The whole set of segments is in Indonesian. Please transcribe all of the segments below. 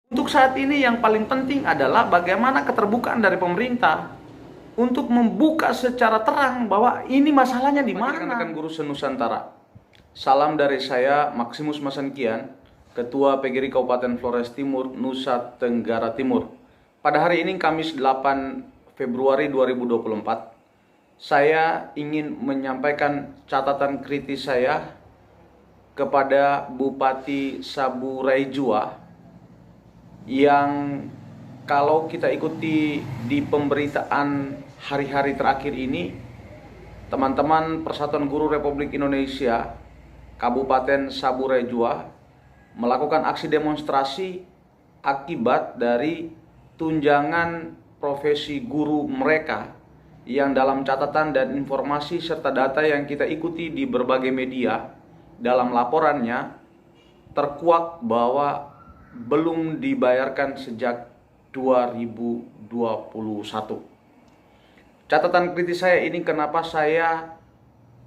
Untuk saat ini yang paling penting adalah bagaimana keterbukaan dari pemerintah untuk membuka secara terang bahwa ini masalahnya di mana. Rekan-rekan guru se-Nusantara, salam dari saya Maximus Masankian, Ketua PGRI Kabupaten Flores Timur, Nusa Tenggara Timur. Pada hari ini Kamis 8 Februari 2024, saya ingin menyampaikan catatan kritis saya kepada Bupati Saburai Jua yang kalau kita ikuti di pemberitaan hari-hari terakhir ini, teman-teman Persatuan Guru Republik Indonesia Kabupaten Saburai Jua melakukan aksi demonstrasi akibat dari tunjangan profesi guru mereka yang dalam catatan dan informasi serta data yang kita ikuti di berbagai media dalam laporannya terkuak bahwa belum dibayarkan sejak 2021. Catatan kritis saya ini kenapa saya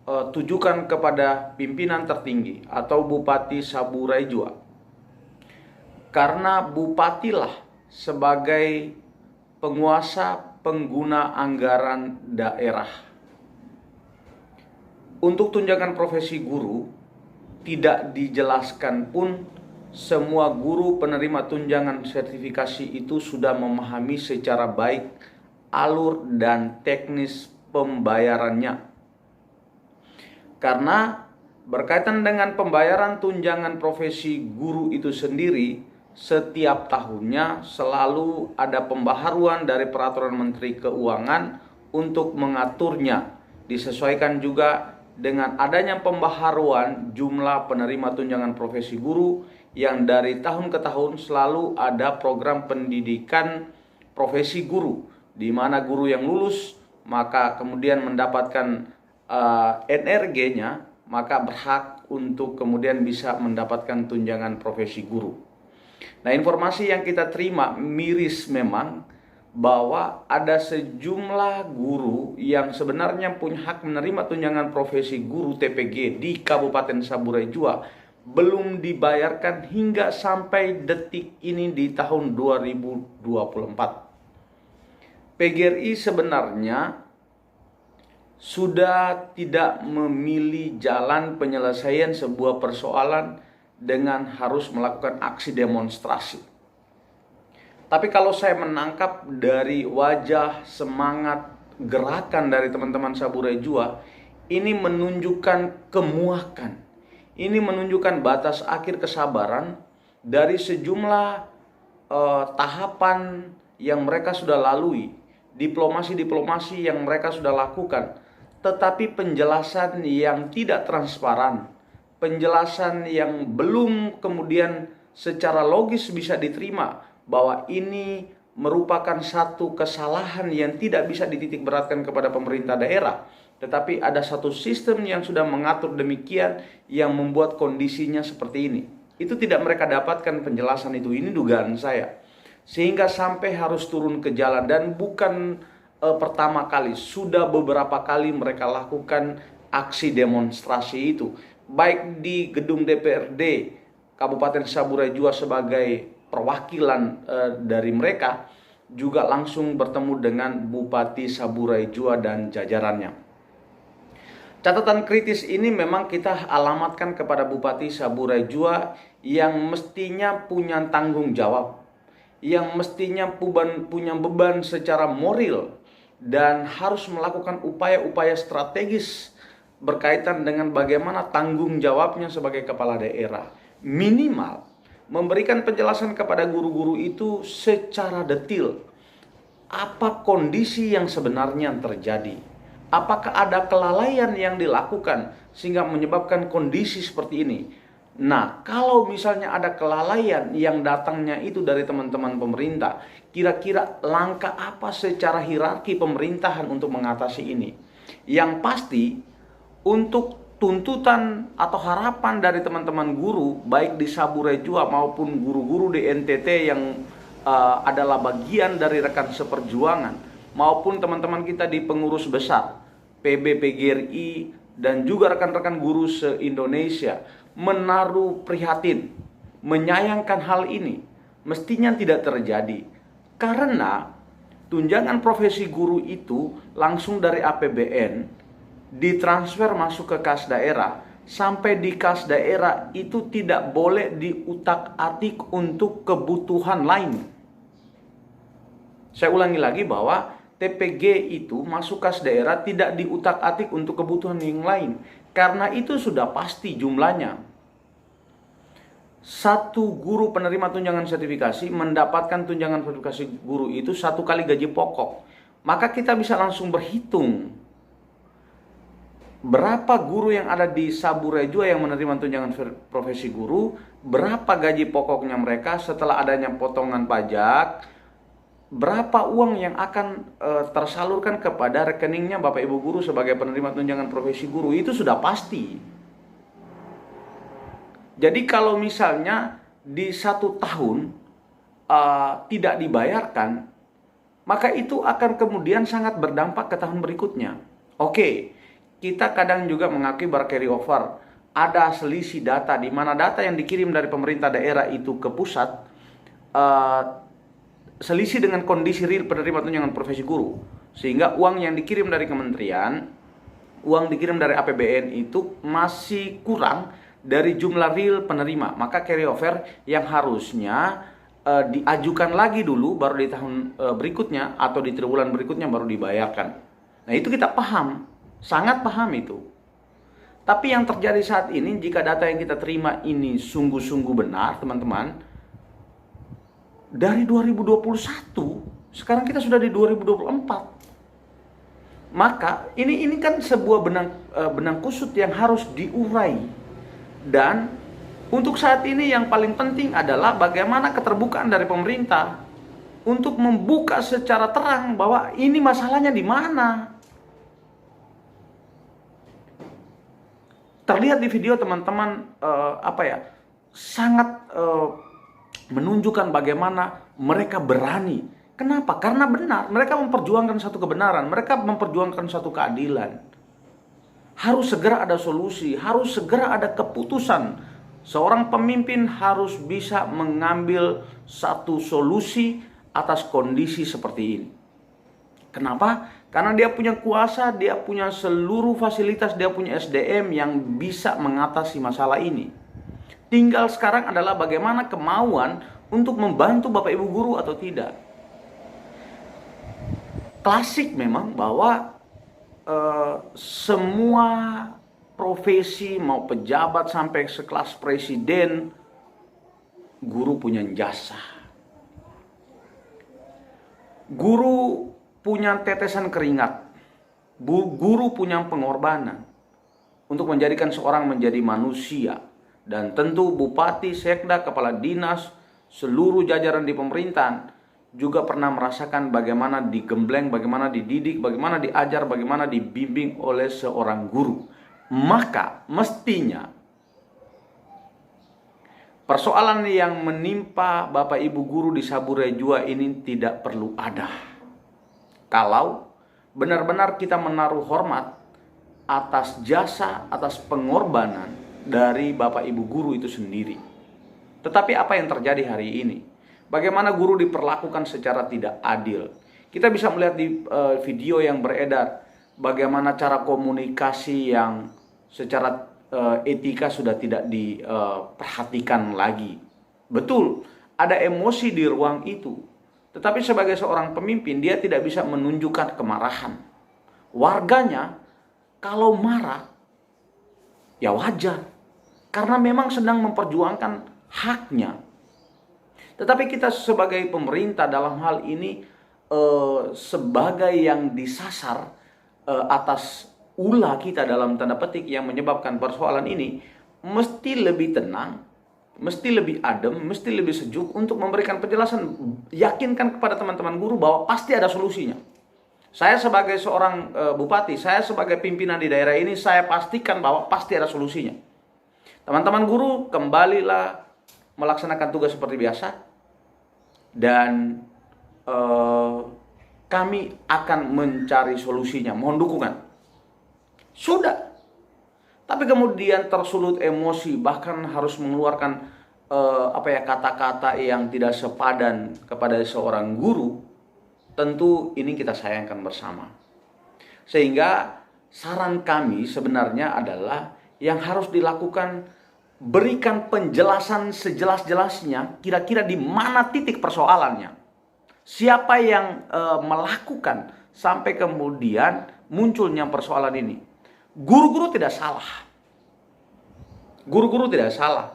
tujukan kepada pimpinan tertinggi atau Bupati Saburai Jua. Karena bupatilah sebagai penguasa pengguna anggaran daerah. Untuk tunjangan profesi guru tidak dijelaskan pun semua guru penerima tunjangan sertifikasi itu sudah memahami secara baik alur dan teknis pembayarannya. Karena berkaitan dengan pembayaran tunjangan profesi guru itu sendiri, setiap tahunnya selalu ada pembaharuan dari Peraturan Menteri Keuangan untuk mengaturnya. Disesuaikan juga dengan adanya pembaharuan jumlah penerima tunjangan profesi guru yang dari tahun ke tahun selalu ada program pendidikan profesi guru, di mana guru yang lulus maka kemudian mendapatkan NRG-nya, maka berhak untuk kemudian bisa mendapatkan tunjangan profesi guru. Nah, informasi yang kita terima miris memang bahwa ada sejumlah guru yang sebenarnya punya hak menerima tunjangan profesi guru TPG di Kabupaten Saburai Jua belum dibayarkan hingga sampai detik ini di tahun 2024. PGRI sebenarnya sudah tidak memilih jalan penyelesaian sebuah persoalan dengan harus melakukan aksi demonstrasi. Tapi kalau saya menangkap dari wajah semangat gerakan dari teman-teman Saburai Jua, ini menunjukkan kemuakan. Ini menunjukkan batas akhir kesabaran dari sejumlah tahapan yang mereka sudah lalui, diplomasi-diplomasi yang mereka sudah lakukan, tetapi penjelasan yang tidak transparan, penjelasan yang belum kemudian secara logis bisa diterima bahwa ini merupakan satu kesalahan yang tidak bisa dititik beratkan kepada pemerintah daerah, tetapi ada satu sistem yang sudah mengatur demikian yang membuat kondisinya seperti ini. Itu tidak mereka dapatkan penjelasan itu, ini dugaan saya. Sehingga sampai harus turun ke jalan, dan bukan pertama kali, sudah beberapa kali mereka lakukan aksi demonstrasi itu. Baik di gedung DPRD Kabupaten Saburai Jua sebagai perwakilan dari mereka, juga langsung bertemu dengan Bupati Saburai Jua dan jajarannya. Catatan kritis ini memang kita alamatkan kepada Bupati Saburai Jua yang mestinya punya tanggung jawab, yang mestinya punya beban secara moral, dan harus melakukan upaya-upaya strategis berkaitan dengan bagaimana tanggung jawabnya sebagai kepala daerah. Minimal memberikan penjelasan kepada guru-guru itu secara detail. Apa kondisi yang sebenarnya terjadi? Apakah ada kelalaian yang dilakukan sehingga menyebabkan kondisi seperti ini? Nah, kalau misalnya ada kelalaian yang datangnya itu dari teman-teman pemerintah, kira-kira langkah apa secara hierarki pemerintahan untuk mengatasi ini? Yang pasti, untuk tuntutan atau harapan dari teman-teman guru, baik di Saburai Jua maupun guru-guru di NTT yang adalah bagian dari rekan seperjuangan, maupun teman-teman kita di pengurus besar, PGRI, dan juga rekan-rekan guru se-Indonesia, menaruh prihatin, menyayangkan hal ini, Mestinya tidak terjadi. Karena tunjangan profesi guru itu langsung dari APBN ditransfer masuk ke kas daerah. Sampai di kas daerah itu tidak boleh diutak-atik untuk kebutuhan lain. Saya ulangi lagi bahwa TPG itu masuk kas daerah tidak diutak-atik untuk kebutuhan yang lain. Karena itu sudah pasti jumlahnya. Satu guru penerima tunjangan sertifikasi mendapatkan tunjangan sertifikasi guru itu 1 kali gaji pokok. Maka kita bisa langsung berhitung berapa guru yang ada di Saburejua yang menerima tunjangan profesi guru, berapa gaji pokoknya mereka setelah adanya potongan pajak, berapa uang yang akan tersalurkan kepada rekeningnya Bapak Ibu guru sebagai penerima tunjangan profesi guru, itu sudah pasti. Jadi kalau misalnya di 1 tahun tidak dibayarkan, maka itu akan kemudian sangat berdampak ke tahun berikutnya. Oke, kita kadang juga mengakui carry over. Ada selisih data di mana data yang dikirim dari pemerintah daerah itu ke pusat selisih dengan kondisi real penerima tunjangan profesi guru. Sehingga uang yang dikirim dari kementerian, uang dikirim dari APBN itu masih kurang dari jumlah real penerima. Maka carry over yang harusnya diajukan lagi dulu baru di tahun berikutnya atau di triwulan berikutnya baru dibayarkan. Nah, itu kita paham, sangat paham itu. Tapi yang terjadi saat ini, jika data yang kita terima ini sungguh-sungguh benar, teman-teman, dari 2021, sekarang kita sudah di 2024. Maka ini kan sebuah benang kusut yang harus diurai. Dan untuk saat ini yang paling penting adalah bagaimana keterbukaan dari pemerintah untuk membuka secara terang bahwa ini masalahnya di mana. Terlihat di video teman-teman sangat menunjukkan bagaimana mereka berani. Kenapa? Karena benar. Mereka memperjuangkan satu kebenaran. Mereka memperjuangkan satu keadilan. Harus segera ada solusi, harus segera ada keputusan. Seorang pemimpin harus bisa mengambil satu solusi atas kondisi seperti ini. Kenapa? Karena dia punya kuasa, dia punya seluruh fasilitas, dia punya SDM yang bisa mengatasi masalah ini. Tinggal sekarang adalah bagaimana kemauan untuk membantu Bapak Ibu guru atau tidak. Klasik memang bahwa semua profesi mau pejabat sampai sekelas presiden, guru punya jasa. Guru punya tetesan keringat. Guru punya pengorbanan untuk menjadikan seorang menjadi manusia. Dan tentu bupati, sekda, kepala dinas, seluruh jajaran di pemerintahan juga pernah merasakan bagaimana digembleng, bagaimana dididik, bagaimana diajar, bagaimana dibimbing oleh seorang guru. Maka mestinya persoalan yang menimpa Bapak Ibu guru di Saburejua ini tidak perlu ada. Kalau benar-benar kita menaruh hormat atas jasa, atas pengorbanan dari Bapak Ibu guru itu sendiri. Tetapi apa yang terjadi hari ini? Bagaimana guru diperlakukan secara tidak adil. Kita bisa melihat di video yang beredar bagaimana cara komunikasi yang secara etika sudah tidak diperhatikan lagi. Betul, ada emosi di ruang itu. Tetapi sebagai seorang pemimpin, dia tidak bisa menunjukkan kemarahan. Warganya kalau marah, ya wajar. Karena memang sedang memperjuangkan haknya. Tetapi kita sebagai pemerintah dalam hal ini sebagai yang disasar atas ulah kita dalam tanda petik yang menyebabkan persoalan ini, mesti lebih tenang, mesti lebih adem, mesti lebih sejuk untuk memberikan penjelasan. Yakinkan kepada teman-teman guru bahwa pasti ada solusinya. Saya sebagai seorang bupati, saya sebagai pimpinan di daerah ini, saya pastikan bahwa pasti ada solusinya. Teman-teman guru, kembalilah melaksanakan tugas seperti biasa. Dan kami akan mencari solusinya, mohon dukungan. Sudah. Tapi kemudian tersulut emosi, bahkan harus mengeluarkan kata-kata yang tidak sepadan kepada seorang guru, tentu ini kita sayangkan bersama. Sehingga saran kami sebenarnya adalah yang harus dilakukan, berikan penjelasan sejelas-jelasnya kira-kira di mana titik persoalannya. Siapa yang melakukan sampai kemudian munculnya persoalan ini. Guru-guru tidak salah. Guru-guru tidak salah.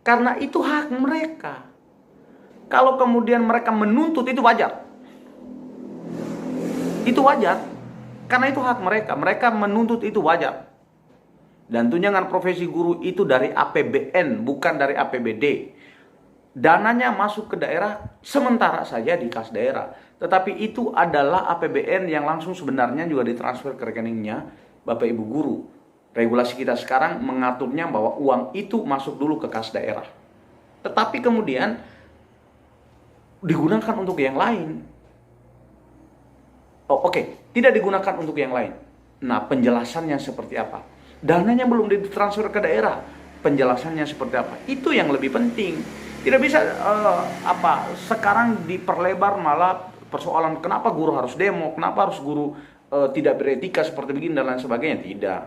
Karena itu hak mereka. Kalau kemudian mereka menuntut, itu wajar. Itu wajar. Karena itu hak mereka. Mereka menuntut, itu wajar. Dan tunjangan profesi guru itu dari APBN, bukan dari APBD. Dananya masuk ke daerah sementara saja di kas daerah. Tetapi itu adalah APBN yang langsung sebenarnya juga ditransfer ke rekeningnya Bapak Ibu guru. Regulasi kita sekarang mengaturnya bahwa uang itu masuk dulu ke kas daerah. Tetapi kemudian digunakan untuk yang lain. Tidak digunakan untuk yang lain. Nah, penjelasannya seperti apa? Dananya belum ditransfer ke daerah. Penjelasannya seperti apa? Itu yang lebih penting. Tidak bisa sekarang diperlebar malah persoalan kenapa guru harus demo, kenapa harus guru tidak beretika seperti begini dan lain sebagainya. Tidak.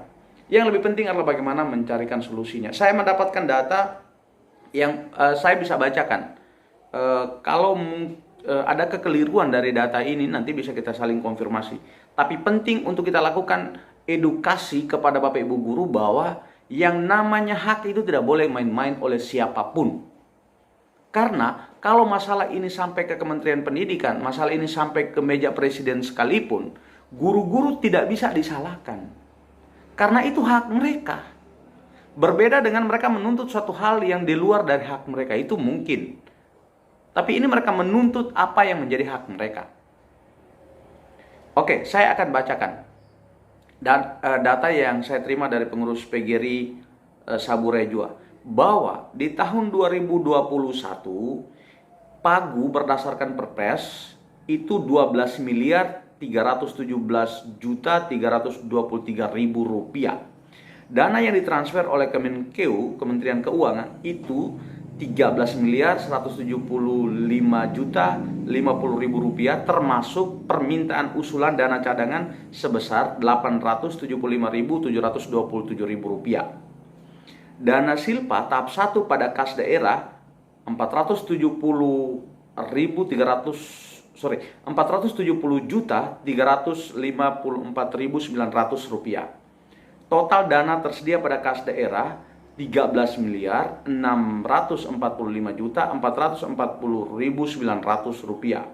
Yang lebih penting adalah bagaimana mencarikan solusinya. Saya mendapatkan data yang saya bisa bacakan. Kalau ada kekeliruan dari data ini, nanti bisa kita saling konfirmasi. Tapi penting untuk kita lakukan edukasi kepada Bapak Ibu guru bahwa yang namanya hak itu tidak boleh main-main oleh siapapun. Karena kalau masalah ini sampai ke Kementerian Pendidikan, masalah ini sampai ke meja presiden sekalipun, guru-guru tidak bisa disalahkan. Karena itu hak mereka. Berbeda dengan mereka menuntut suatu hal yang di luar dari hak mereka, itu mungkin. Tapi ini mereka menuntut apa yang menjadi hak mereka. Oke, saya akan bacakan. Dan data yang saya terima dari pengurus PGRI Saburejua. Bahwa di tahun 2021 Pagu berdasarkan Perpres itu 12 miliar 317 juta 323 ribu rupiah. Dana yang ditransfer oleh Kemenkeu, Kementerian Keuangan, itu 13 miliar 175 juta 50 ribu rupiah, termasuk permintaan usulan dana cadangan sebesar 875.727 ribu rupiah. Dana silpa tahap 1 pada kas daerah 470 juta 354.900 rupiah. Total dana tersedia pada kas daerah 13 miliar 645 juta 440.900 rupiah.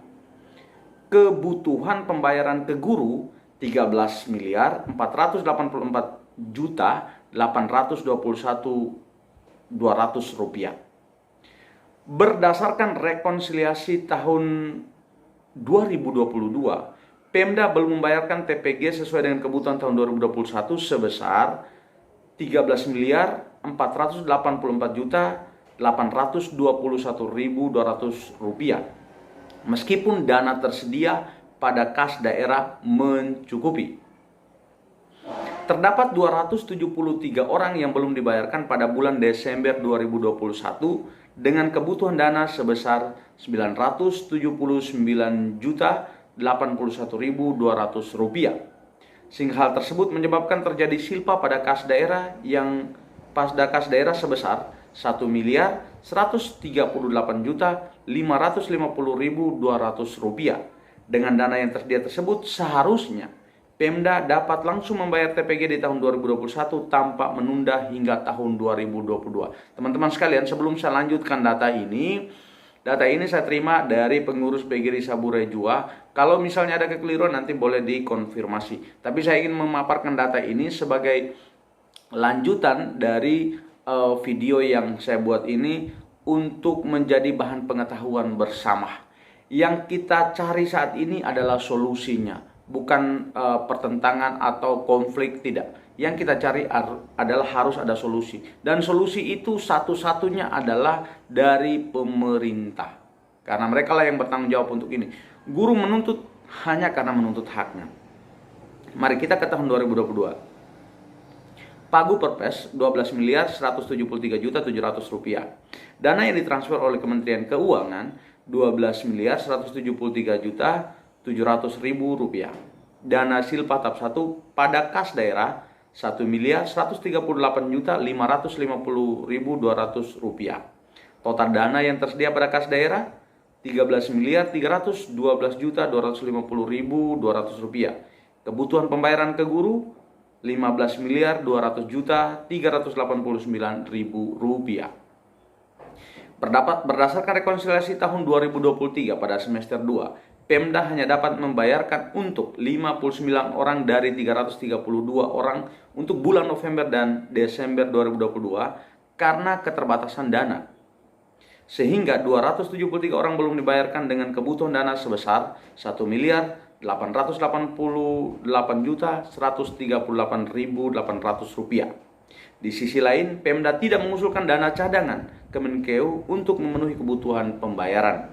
Kebutuhan pembayaran ke guru 13 miliar 484 juta 821.200 rupiah. Berdasarkan rekonsiliasi tahun 2022, Pemda belum membayarkan TPG sesuai dengan kebutuhan tahun 2021 sebesar 13 miliar 484 juta 821.200 rupiah. Meskipun dana tersedia pada kas daerah mencukupi. Terdapat 273 orang yang belum dibayarkan pada bulan Desember 2021 dengan kebutuhan dana sebesar 979 juta 81.200 rupiah. Sehingga hal tersebut menyebabkan terjadi silpa pada kas daerah yang pada kas daerah sebesar 1 miliar 138 juta 550.200 rupiah. Dengan dana yang tersedia tersebut seharusnya Pemda dapat langsung membayar TPG di tahun 2021 tanpa menunda hingga tahun 2022. Teman-teman sekalian, sebelum saya lanjutkan data ini saya terima dari pengurus PGRI Saburejua. Kalau misalnya ada kekeliruan nanti boleh dikonfirmasi. Tapi saya ingin memaparkan data ini sebagai lanjutan dari video yang saya buat ini untuk menjadi bahan pengetahuan bersama. Yang kita cari saat ini adalah solusinya. Bukan pertentangan atau konflik, tidak. Yang kita cari adalah harus ada solusi. Dan solusi itu satu-satunya adalah dari pemerintah. Karena mereka lah yang bertanggung jawab untuk ini. Guru menuntut hanya karena menuntut haknya. Mari kita ke tahun 2022. Pagu Perpres 12 miliar 173 juta 700 rupiah. Dana yang ditransfer oleh Kementerian Keuangan 12 miliar 173 juta 700 ribu rupiah. Dana Silpa tahap 1 pada kas daerah 1 miliar 138 juta 550 ribu 200 rupiah. Total dana yang tersedia pada kas daerah 13 miliar 312 juta 250 ribu 200 rupiah. Kebutuhan pembayaran ke guru 15 miliar 200 juta 389 ribu rupiah. Berdasarkan rekonsiliasi tahun 2023 pada semester 2, Pemda hanya dapat membayarkan untuk 59 orang dari 332 orang untuk bulan November dan Desember 2022 karena keterbatasan dana. Sehingga 273 orang belum dibayarkan dengan kebutuhan dana sebesar 1 miliar 888 juta 138.800 rupiah. Di sisi lain, Pemda tidak mengusulkan dana cadangan Kemenkeu untuk memenuhi kebutuhan pembayaran.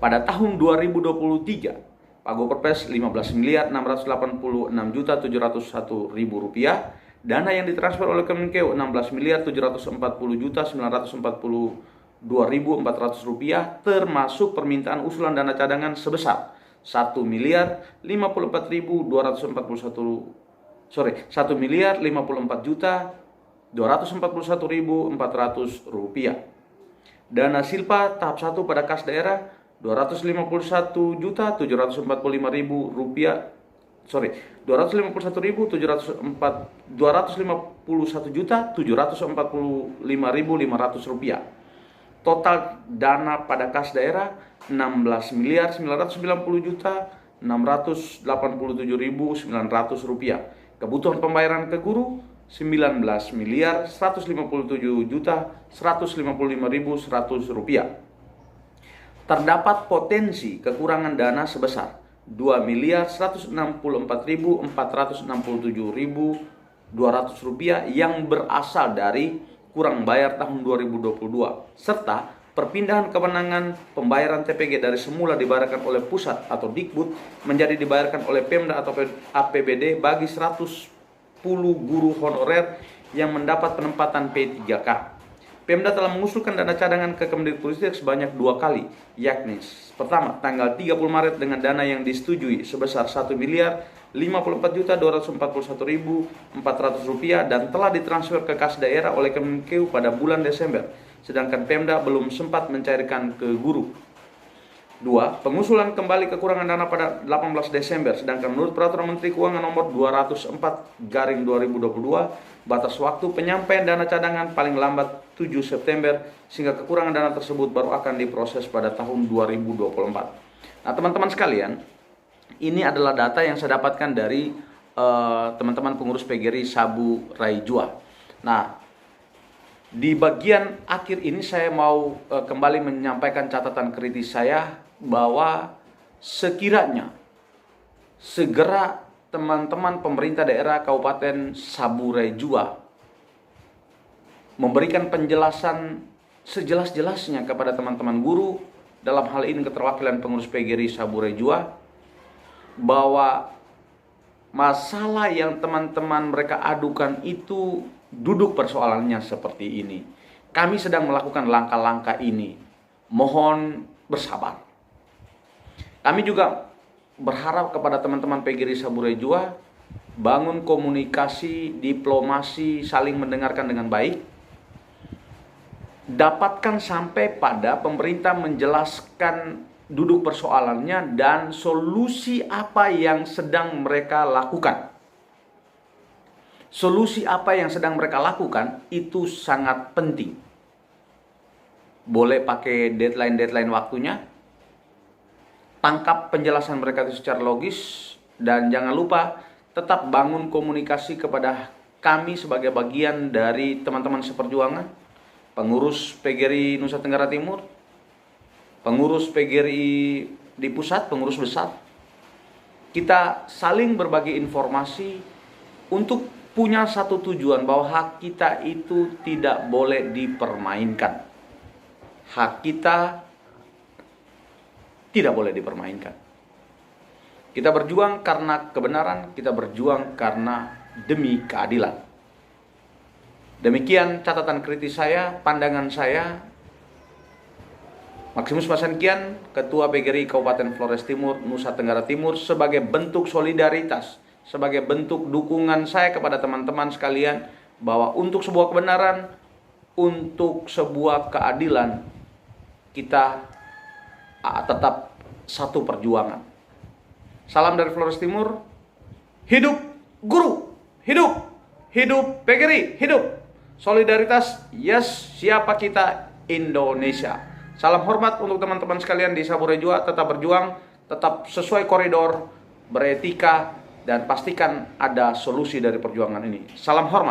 Pada tahun 2023, Pagu Perpres 15 miliar 686 juta 701 ribu rupiah. Dana yang ditransfer oleh Kemenkeu 16 miliar 740 juta 942.400 rupiah, termasuk permintaan usulan dana cadangan sebesar 1 miliar 54 juta 241.400 rupiah. Dana Silpa tahap 1 pada kas daerah 251 juta 745.000 rupiah. 251 juta 745.500 rupiah. Total dana pada kas daerah 16 miliar 990 juta 687.900 rupiah. Kebutuhan pembayaran ke guru 19 miliar 157 juta 155.100 rupiah. Terdapat potensi kekurangan dana sebesar 2 miliar 164.467.200 rupiah yang berasal dari kurang bayar tahun 2022 serta perpindahan kewenangan pembayaran TPG dari semula dibayarkan oleh pusat atau Dikbud menjadi dibayarkan oleh Pemda atau APBD bagi 110 guru honorer yang mendapat penempatan P3K. Pemda telah mengusulkan dana cadangan ke Kemdikbudristek sebanyak 2 kali, yakni pertama tanggal 30 Maret dengan dana yang disetujui sebesar 1 miliar 54.241.400 rupiah dan telah ditransfer ke kas daerah oleh Kemenkeu pada bulan Desember, sedangkan Pemda belum sempat mencairkan ke guru. 2. Pengusulan kembali kekurangan dana pada 18 Desember, sedangkan menurut Peraturan Menteri Keuangan Nomor 204/2022, batas waktu penyampaian dana cadangan paling lambat 7 September, sehingga kekurangan dana tersebut baru akan diproses pada tahun 2024. Nah, teman-teman sekalian, ini adalah data yang saya dapatkan dari teman-teman pengurus PGRI Sabu Raijua. Nah, di bagian akhir ini saya mau kembali menyampaikan catatan kritis saya bahwa sekiranya segera teman-teman pemerintah daerah Kabupaten Sabu Raijua memberikan penjelasan sejelas-jelasnya kepada teman-teman guru, dalam hal ini keterwakilan pengurus PGRI Sabu Raijua, bahwa masalah yang teman-teman mereka adukan itu duduk persoalannya seperti ini. Kami sedang melakukan langkah-langkah ini. Mohon bersabar. Kami juga berharap kepada teman-teman PGRI Sabu Raijua bangun komunikasi, diplomasi, saling mendengarkan dengan baik. Dapatkan sampai pada pemerintah menjelaskan duduk persoalannya dan solusi apa yang sedang mereka lakukan. Solusi apa yang sedang mereka lakukan itu sangat penting. Boleh pakai deadline waktunya. Tangkap penjelasan mereka itu secara logis. Dan jangan lupa tetap bangun komunikasi kepada kami sebagai bagian dari teman-teman seperjuangan. Pengurus PGRI Nusa Tenggara Timur. Pengurus PGRI di pusat, pengurus besar. Kita saling berbagi informasi untuk punya satu tujuan bahwa hak kita itu tidak boleh dipermainkan. Hak kita tidak boleh dipermainkan. Kita berjuang karena kebenaran, kita berjuang karena demi keadilan. Demikian catatan kritis saya, pandangan saya. Maximus Masankian, Ketua PGRI Kabupaten Flores Timur, Nusa Tenggara Timur, sebagai bentuk solidaritas, sebagai bentuk dukungan saya kepada teman-teman sekalian, bahwa untuk sebuah kebenaran, untuk sebuah keadilan, kita tetap satu perjuangan. Salam dari Flores Timur. Hidup guru, hidup PGRI, hidup solidaritas, yes, siapa kita, Indonesia. Salam hormat untuk teman-teman sekalian di Sabure Jua, tetap berjuang, tetap sesuai koridor, beretika, dan pastikan ada solusi dari perjuangan ini. Salam hormat.